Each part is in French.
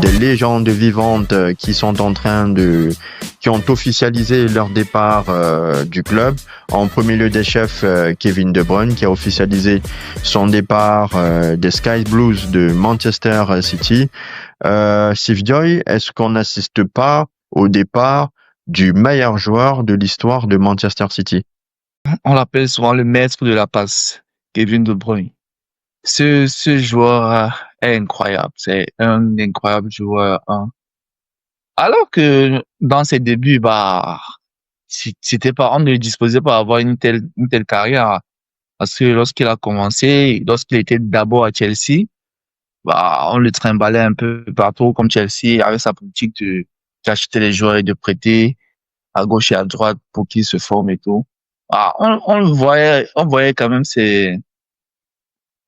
des légendes vivantes qui ont officialisé leur départ du club. En premier lieu des chefs, Kevin De Bruyne, qui a officialisé son départ des Sky Blues de Manchester City. Steve Joy, est-ce qu'on n'assiste pas au départ du meilleur joueur de l'histoire de Manchester City? On l'appelle souvent le maître de la passe, Kevin De Bruyne. Ce joueur est incroyable. C'est un incroyable joueur, hein. Alors que dans ses débuts, c'était pas, on ne disposait pas d'avoir une telle carrière. Parce que lorsqu'il était d'abord à Chelsea, on le trimballait un peu partout comme Chelsea avec sa politique d'acheter les joueurs et de prêter à gauche et à droite pour qu'ils se forment et tout. On voyait quand même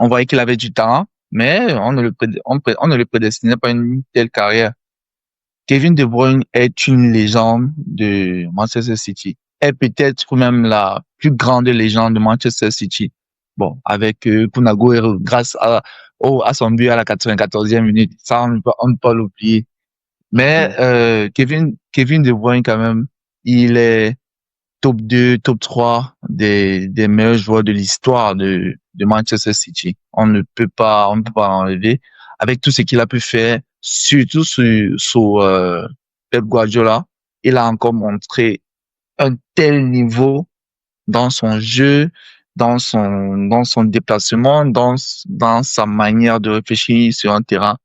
on voyait qu'il avait du talent, mais on ne le prédestinait pas à une telle carrière. Kevin De Bruyne est une légende de Manchester City. Est peut-être même la plus grande légende de Manchester City. Bon, avec Kun Aguero, grâce à son but à la 94e minute, ça on ne peut pas l'oublier. Mais Kevin De Bruyne quand même, il est top 2, top 3 des meilleurs joueurs de l'histoire de Manchester City. On ne peut pas l'enlever avec tout ce qu'il a pu faire, surtout sous Pep Guardiola. Il a encore montré un tel niveau dans son jeu, dans son déplacement, dans sa manière de réfléchir sur un terrain.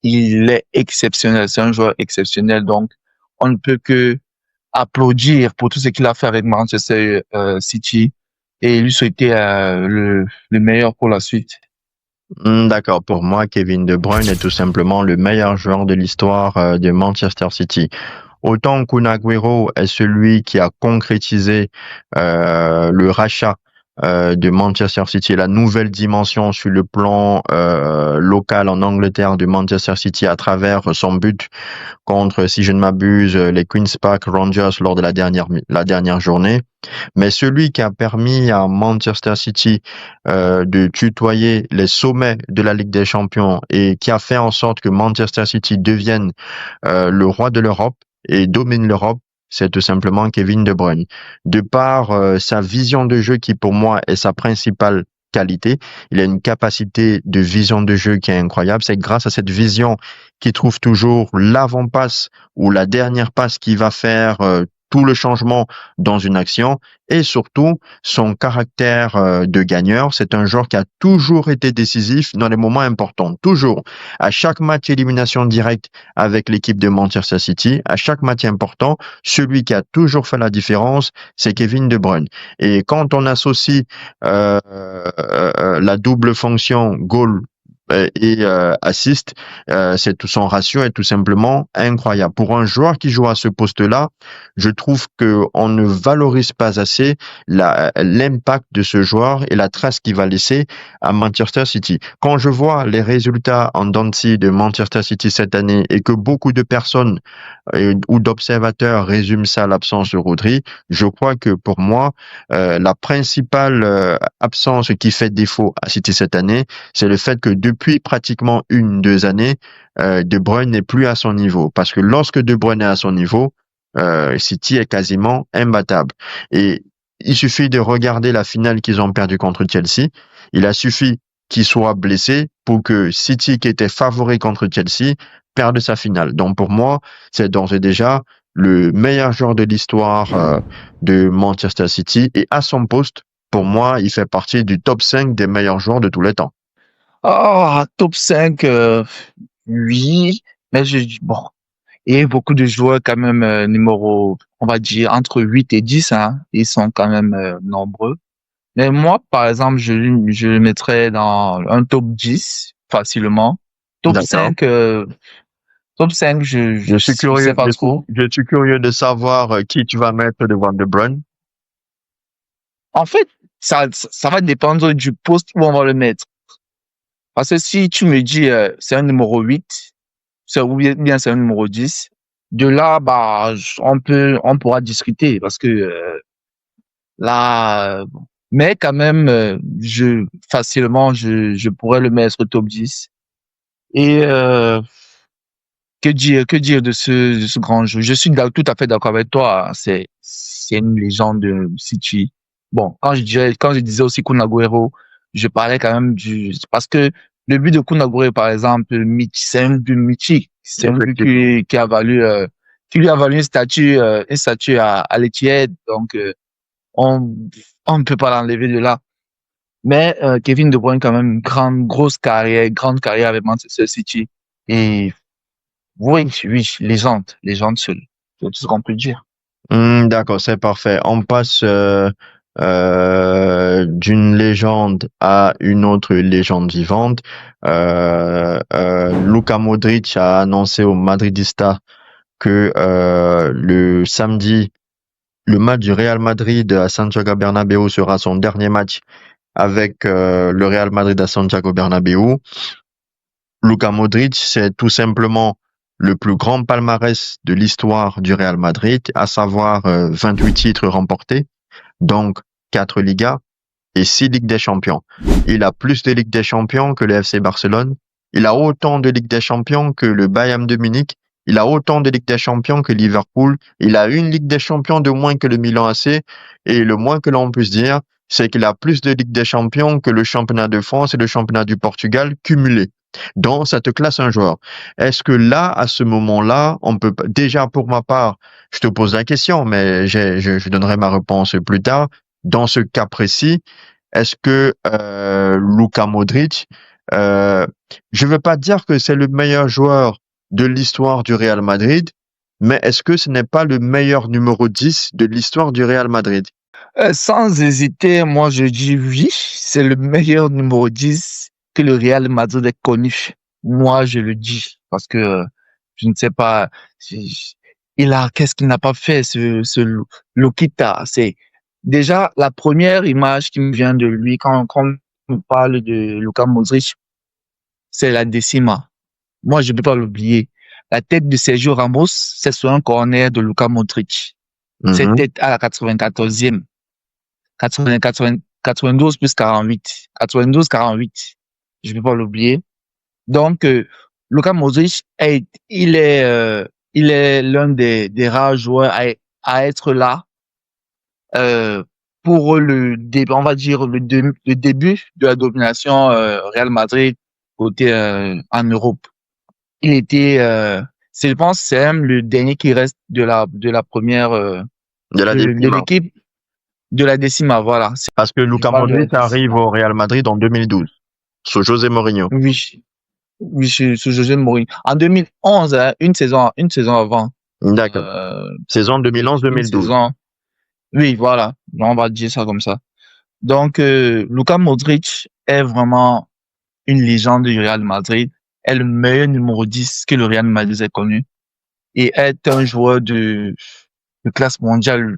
Il est exceptionnel. C'est un joueur exceptionnel. Donc, on ne peut que applaudir pour tout ce qu'il a fait avec Manchester City et lui souhaiter le meilleur pour la suite. D'accord. Pour moi, Kevin De Bruyne est tout simplement le meilleur joueur de l'histoire de Manchester City. Autant Kun Aguero est celui qui a concrétisé le rachat de Manchester City, la nouvelle dimension sur le plan local en Angleterre de Manchester City à travers son but contre, si je ne m'abuse, les Queen's Park Rangers lors de la dernière journée. Mais celui qui a permis à Manchester City de tutoyer les sommets de la Ligue des Champions et qui a fait en sorte que Manchester City devienne le roi de l'Europe et domine l'Europe, c'est tout simplement Kevin De Bruyne. De par sa vision de jeu qui pour moi est sa principale qualité, il a une capacité de vision de jeu qui est incroyable. C'est grâce à cette vision qu'il trouve toujours l'avant-passe ou la dernière passe qui va faire tout le changement dans une action et surtout son caractère de gagneur. C'est un joueur qui a toujours été décisif dans les moments importants, toujours. À chaque match élimination directe avec l'équipe de Manchester City, à chaque match important, celui qui a toujours fait la différence, c'est Kevin De Bruyne. Et quand on associe la double fonction goal et assist, c'est tout son ratio est tout simplement incroyable. Pour un joueur qui joue à ce poste-là, je trouve que on ne valorise pas assez l'impact de ce joueur et la trace qu'il va laisser à Manchester City. Quand je vois les résultats en dents de scie de Manchester City cette année et que beaucoup de personnes ou d'observateurs résument ça à l'absence de Rodri, je crois que pour moi, la principale absence qui fait défaut à City cette année, c'est le fait que depuis pratiquement 1-2 années, De Bruyne n'est plus à son niveau. Parce que lorsque De Bruyne est à son niveau, City est quasiment imbattable. Et il suffit de regarder la finale qu'ils ont perdue contre Chelsea. Il a suffi qu'il soit blessé pour que City, qui était favori contre Chelsea, perde sa finale. Donc pour moi, c'est d'ores et déjà le meilleur joueur de l'histoire de Manchester City. Et à son poste, pour moi, il fait partie du top 5 des meilleurs joueurs de tous les temps. Top 5, oui, mais bon, il y a beaucoup de joueurs quand même on va dire, entre 8 et 10, hein, ils sont quand même nombreux. Mais moi, par exemple, je le mettrais dans un top 10 facilement. Top D'accord. 5, top 5, Je suis je sais curieux, pas trop. je suis curieux de savoir qui tu vas mettre devant De Bruyne. En fait, ça va dépendre du poste où on va le mettre. Parce que si tu me dis c'est un numéro 8, ou bien c'est un numéro 10, de là, on pourra discuter parce que là, bon. Mais quand même, facilement, je pourrais le mettre au top 10. Et que dire de ce grand jeu? Je suis tout à fait d'accord avec toi. C'est une légende de City. Bon, quand je disais aussi Kun Agüero, je parlais quand même parce que le but de Kun Agüero, par exemple, c'est un but mythique. C'est un but Effectivement. qui lui a valu une statue à l'Etihad. Donc, on, on ne peut pas l'enlever de là. Mais, Kevin De Bruyne, quand même, une grande carrière avec Manchester City. Et oui, oui, légende seule. C'est tout ce qu'on peut dire. D'accord, c'est parfait. On passe d'une légende à une autre légende vivante. Luka Modric a annoncé aux Madridistas que le samedi, le match du Real Madrid à Santiago Bernabéu sera son dernier match avec le Real Madrid à Santiago Bernabéu. Luka Modric, c'est tout simplement le plus grand palmarès de l'histoire du Real Madrid, à savoir 28 titres remportés, donc 4 Ligas et 6 Ligues des Champions. Il a plus de Ligues des Champions que le FC Barcelone. Il a autant de Ligues des Champions que le Bayern de Munich. Il a autant de Ligues des Champions que Liverpool. Il a une Ligue des Champions de moins que le Milan AC. Et le moins que l'on puisse dire, c'est qu'il a plus de Ligues des Champions que le championnat de France et le championnat du Portugal cumulés. Donc, ça te classe un joueur. Est-ce que là, à ce moment-là, on peut déjà pour ma part, je te pose la question, mais je donnerai ma réponse plus tard. Dans ce cas précis, est-ce que Luka Modric, je ne veux pas dire que c'est le meilleur joueur de l'histoire du Real Madrid, mais est-ce que ce n'est pas le meilleur numéro 10 de l'histoire du Real Madrid? Sans hésiter, moi je dis oui, c'est le meilleur numéro 10 que le Real Madrid ait connu. Moi je le dis parce que je ne sais pas, qu'est-ce qu'il n'a pas fait ce Lokita. C'est déjà la première image qui me vient de lui quand on parle de Luka Modric, c'est la décima. Moi je ne peux pas l'oublier. La tête de Sergio Ramos, c'est sur un corner de Luka Modric. C'était à la 94e. 92 plus 48. 92-48. Je ne peux pas l'oublier. Donc, Luka Modric il est l'un des rares joueurs à être là, pour on va dire, le début de la domination, Real Madrid côté, en Europe. Il était, je pense, c'est même le dernier qui reste de la première, De la de décima. l'équipe de la décima, voilà. Parce que Je Luka parle de la Modric arrive décima. au Real Madrid en 2012, sous José Mourinho. Oui, oui, sous José Mourinho. En 2011, hein, une saison avant, D'accord. Saison une 2011-2012. saison. Oui, voilà. On va dire ça comme ça. Donc, Luka Modric est vraiment une légende du Real Madrid, est le meilleur numéro 10 que le Real Madrid ait connu et est un joueur de classe mondiale.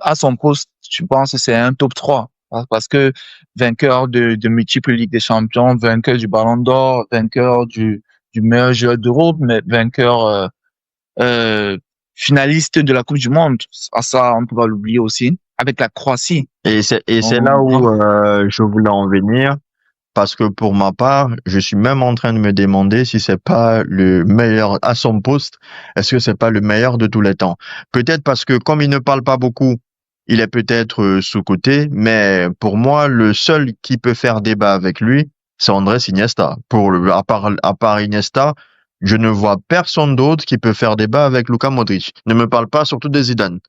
À son poste, je pense que c'est un top 3. Parce que vainqueur de multiples Ligues des Champions, vainqueur du Ballon d'Or, vainqueur du meilleur joueur d'Europe, mais vainqueur, euh, finaliste de la Coupe du Monde. Ça, on ne peut pas l'oublier aussi. Avec la Croatie. Et c'est là où je voulais en venir. Parce que pour ma part, je suis même en train de me demander si c'est pas le meilleur à son poste. Est-ce que c'est pas le meilleur de tous les temps? Peut-être parce que comme il ne parle pas beaucoup, il est peut-être sous-coté, mais pour moi, le seul qui peut faire débat avec lui, c'est Andrés Iniesta. À part Iniesta, je ne vois personne d'autre qui peut faire débat avec Luka Modric. Ne me parle pas surtout de Zidane.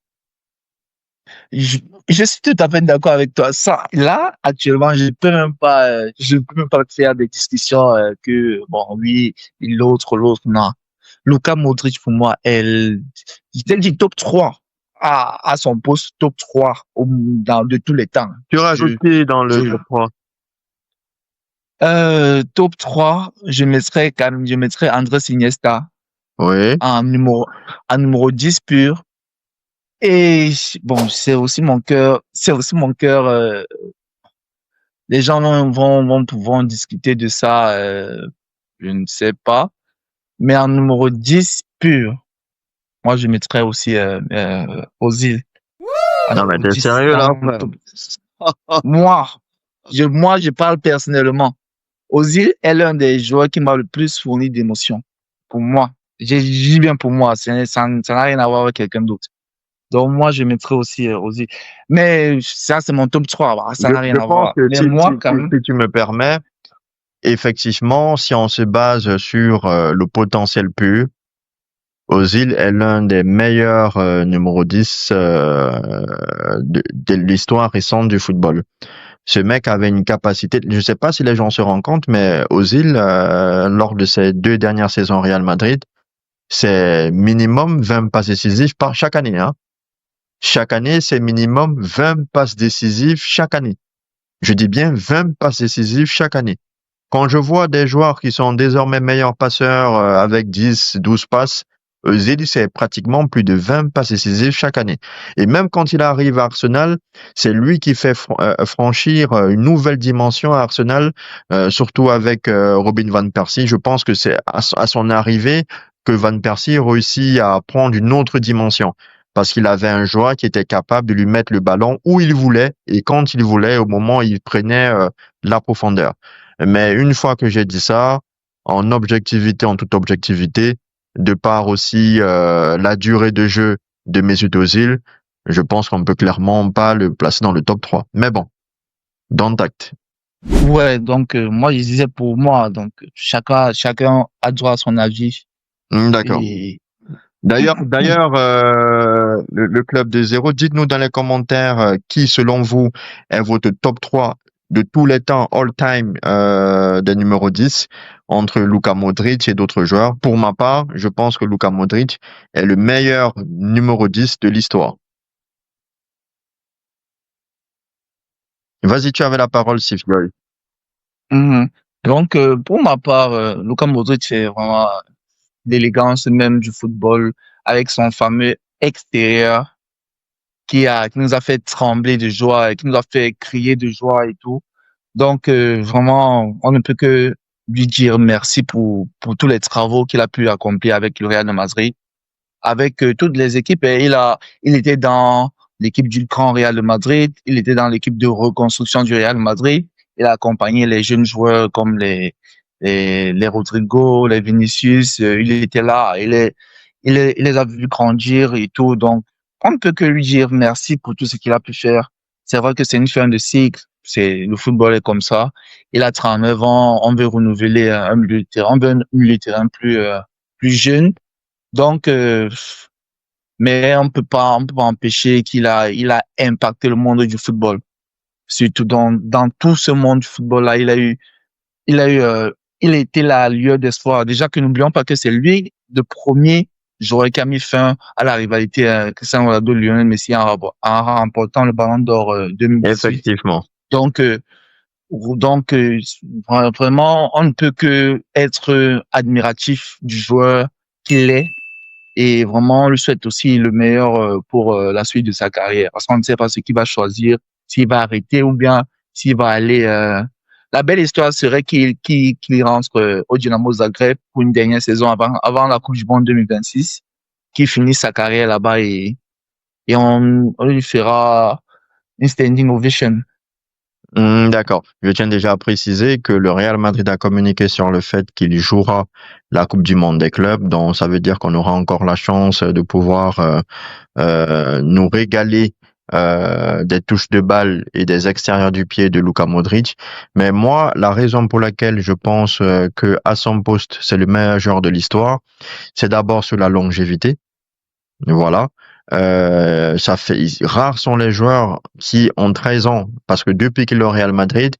Je, je suis tout à fait d'accord avec toi. Ça, là, actuellement, je peux même pas faire des discussions, bon, oui, l'autre, non. Luka Modric, pour moi, il dit top 3 à son poste, top 3 de tous les temps. Tu rajoutes qui dans le top 3? Top 3, je mettrais Andrés Iniesta Oui. en numéro 10 pur. Et bon, c'est aussi mon cœur. Les gens vont pouvoir discuter de ça, je ne sais pas. Mais en numéro 10 pur, moi je mettrais aussi Ozil. Non, mais t'es sérieux là, frère? Moi, je parle personnellement. Ozil est l'un des joueurs qui m'a le plus fourni d'émotions. pour moi. J'ai dit bien pour moi, ça n'a rien à voir avec quelqu'un d'autre. Donc moi, je mettrais aussi Ozil. Mais ça, c'est mon top 3. Bah, ça n'a rien Je à pense voir. que Mais moi, quand même, si tu me permets, effectivement, si on se base sur le potentiel pur, Ozil est l'un des meilleurs numéro 10 de l'histoire récente du football. Ce mec avait une capacité, je ne sais pas si les gens se rendent compte, mais Ozil, lors de ses 2 dernières saisons au Real Madrid, c'est minimum 20 passes décisives par chaque année. Hein. Chaque année, c'est minimum 20 passes décisives chaque année. Je dis bien 20 passes décisives chaque année. Quand je vois des joueurs qui sont désormais meilleurs passeurs avec 10, 12 passes, Özil, c'est pratiquement plus de 20 passes décisives chaque année. Et même quand il arrive à Arsenal, c'est lui qui fait franchir une nouvelle dimension à Arsenal, surtout avec Robin Van Persie. Je pense que c'est à son arrivée que Van Persie réussit à prendre une autre dimension. Parce qu'il avait un joueur qui était capable de lui mettre le ballon où il voulait et quand il voulait, au moment où il prenait la profondeur. Mais une fois que j'ai dit ça, en objectivité, en toute objectivité, de par aussi la durée de jeu de Mesut Özil, je pense qu'on peut clairement pas le placer dans le top 3. Mais bon, dans le tact. ouais, donc moi, je disais pour moi, donc chacun a droit à son avis. D'accord. Et D'ailleurs, le club de zéro, dites-nous dans les commentaires qui, selon vous, est votre top 3 de tous les temps, all-time des numéros 10 entre Luka Modric et d'autres joueurs. Pour ma part, je pense que Luka Modric est le meilleur numéro 10 de l'histoire. Vas-y, tu avais la parole, Sif Boy. Mhm. Donc, pour ma part, Luka Modric, c'est vraiment l'élégance même du football avec son fameux extérieur qui nous a fait trembler de joie et qui nous a fait crier de joie et tout. Donc, vraiment, on ne peut que lui dire merci pour tous les travaux qu'il a pu accomplir avec le Real de Madrid, avec toutes les équipes. Et il était dans l'équipe du grand Real de Madrid, il était dans l'équipe de reconstruction du Real de Madrid. Il a accompagné les jeunes joueurs comme les Rodrigo, les Vinicius. Il était là, il les a vus grandir et tout. Donc, on ne peut que lui dire merci pour tout ce qu'il a pu faire. C'est vrai que c'est une fin de cycle. Le football est comme ça. Il a 39 ans. On veut renouveler un milieu de terrain. On veut un milieu de terrain plus jeune. Donc, mais on peut pas empêcher il a impacté le monde du football. Surtout dans tout ce monde du football-là, il a eu, il a été la lueur d'espoir. Déjà que n'oublions pas que c'est lui le premier joueur qui a mis fin à la rivalité Cristiano Ronaldo Lionel Messi en remportant le Ballon d'Or 2018. Effectivement. Donc, vraiment, on ne peut que être admiratif du joueur qu'il est et vraiment, on lui souhaite aussi le meilleur pour la suite de sa carrière. Parce qu'on ne sait pas ce qu'il va choisir, s'il va arrêter ou bien s'il va aller. La belle histoire serait qu'il rentre au Dynamo Zagreb pour une dernière saison avant la Coupe du Monde 2026, qu'il finisse sa carrière là-bas et on lui fera une standing ovation. D'accord. Je tiens déjà à préciser que le Real Madrid a communiqué sur le fait qu'il jouera la Coupe du Monde des clubs, donc ça veut dire qu'on aura encore la chance de pouvoir nous régaler des touches de balle et des extérieurs du pied de Luka Modric. Mais moi, la raison pour laquelle je pense que à son poste, c'est le meilleur joueur de l'histoire, c'est d'abord sur la longévité. Voilà. Rares sont les joueurs qui ont 13 ans, parce que depuis qu'il est au Real Madrid,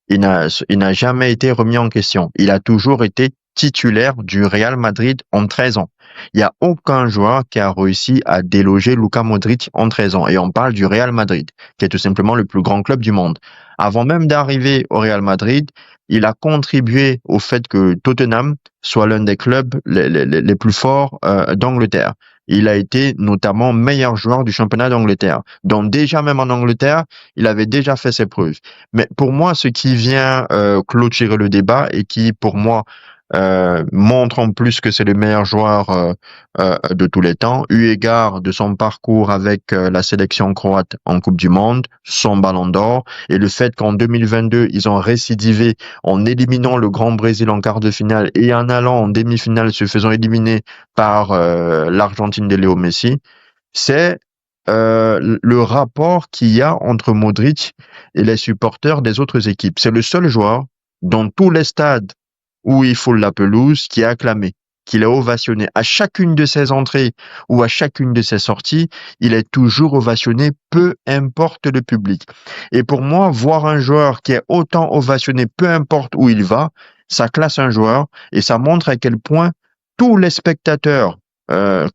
il n'a jamais été remis en question. Il a toujours été titulaire du Real Madrid en 13 ans. Il n'y a aucun joueur qui a réussi à déloger Luka Modric en 13 ans. Et on parle du Real Madrid, qui est tout simplement le plus grand club du monde. Avant même d'arriver au Real Madrid, il a contribué au fait que Tottenham soit l'un des clubs les plus forts d'Angleterre. Il a été notamment meilleur joueur du championnat d'Angleterre. Donc déjà même en Angleterre, il avait déjà fait ses preuves. Mais pour moi, ce qui vient clôturer le débat et qui, pour moi, montre en plus que c'est le meilleur joueur de tous les temps, eu égard de son parcours avec la sélection croate en Coupe du Monde, son Ballon d'Or, et le fait qu'en 2022, ils ont récidivé en éliminant le Grand Brésil en quart de finale et en allant en demi-finale, se faisant éliminer par l'Argentine de Léo Messi, c'est le rapport qu'il y a entre Modric et les supporters des autres équipes. C'est le seul joueur dans tous les stades où il foule la pelouse qui est acclamé, qu'il est ovationné. À chacune de ses entrées ou à chacune de ses sorties, il est toujours ovationné, peu importe le public. Et pour moi, voir un joueur qui est autant ovationné, peu importe où il va, ça classe un joueur et ça montre à quel point tous les spectateurs,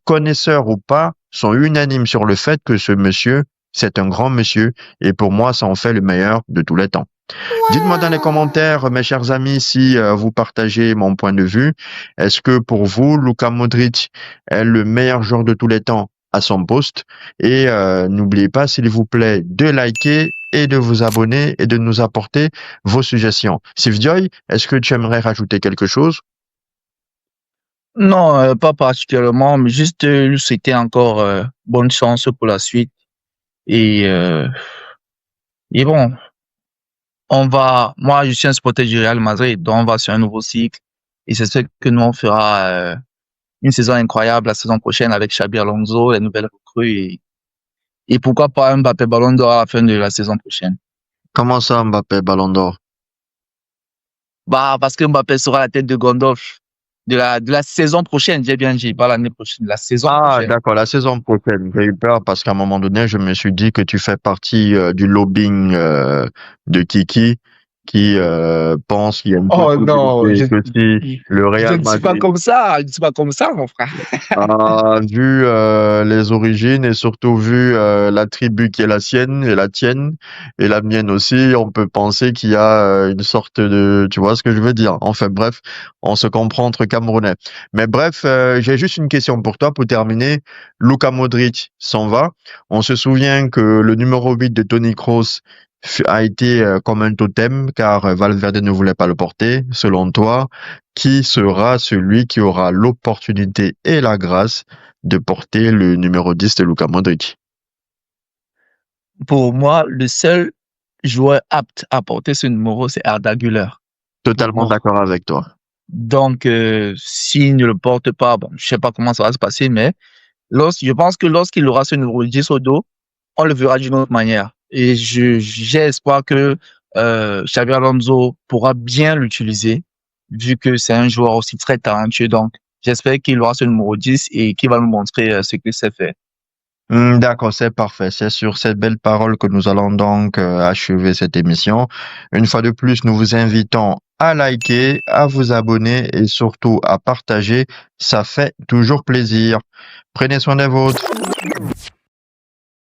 connaisseurs ou pas, sont unanimes sur le fait que ce monsieur, c'est un grand monsieur, et pour moi, ça en fait le meilleur de tous les temps. Dites-moi dans les commentaires, mes chers amis, si vous partagez mon point de vue. Est-ce que pour vous, Luka Modric est le meilleur joueur de tous les temps à son poste? Et n'oubliez pas, s'il vous plaît, de liker et de vous abonner et de nous apporter vos suggestions. Sivjoy, est-ce que tu aimerais rajouter quelque chose? Non, pas particulièrement, mais juste lui souhaiter encore bonne chance pour la suite. Et, euh, et bon, moi je suis un supporter du Real Madrid, donc on va sur un nouveau cycle. Et c'est ce que nous on fera une saison incroyable la saison prochaine avec Xabi Alonso, les nouvelles recrues et pourquoi pas un Mbappé Ballon d'Or à la fin de la saison prochaine. Comment ça, Mbappé, Ballon d'Or? Bah, parce que Mbappé sera la tête de Gandalf de la saison prochaine, j'ai bien dit, pas l'année prochaine, la saison Ah, prochaine. d'accord, la saison prochaine. J'ai eu peur parce qu'à un moment donné, je me suis dit que tu fais partie du lobbying de Kiki qui pense qu'il y a une Oh non, possibilité que si le je Real ne suis pas Madrid comme ça, je ne suis pas comme ça, mon frère. a vu les origines et surtout vu la tribu qui est la sienne et la tienne et la mienne aussi, on peut penser qu'il y a une sorte de, tu vois ce que je veux dire. Enfin bref, on se comprend entre Camerounais. Mais bref, j'ai juste une question pour toi pour terminer. Luka Modric s'en va. On se souvient que le numéro 8 de Toni Kroos a été comme un totem car Valverde ne voulait pas le porter. Selon toi, qui sera celui qui aura l'opportunité et la grâce de porter le numéro 10 de Luka Modric? Pour moi, le seul joueur apte à porter ce numéro, c'est Arda Güler. Totalement Bon. d'accord avec toi. Donc, s'il ne le porte pas, bon, je sais pas comment ça va se passer, mais je pense que lorsqu'il aura ce numéro 10 au dos, on le verra d'une autre manière. Et j'ai espoir que Xabi Alonso pourra bien l'utiliser, vu que c'est un joueur aussi très talentueux. Donc, j'espère qu'il aura ce numéro 10 et qu'il va nous montrer ce qu'il sait faire. D'accord, c'est parfait. C'est sur cette belle parole que nous allons donc achever cette émission. Une fois de plus, nous vous invitons à liker, à vous abonner et surtout à partager. Ça fait toujours plaisir. Prenez soin des vôtres.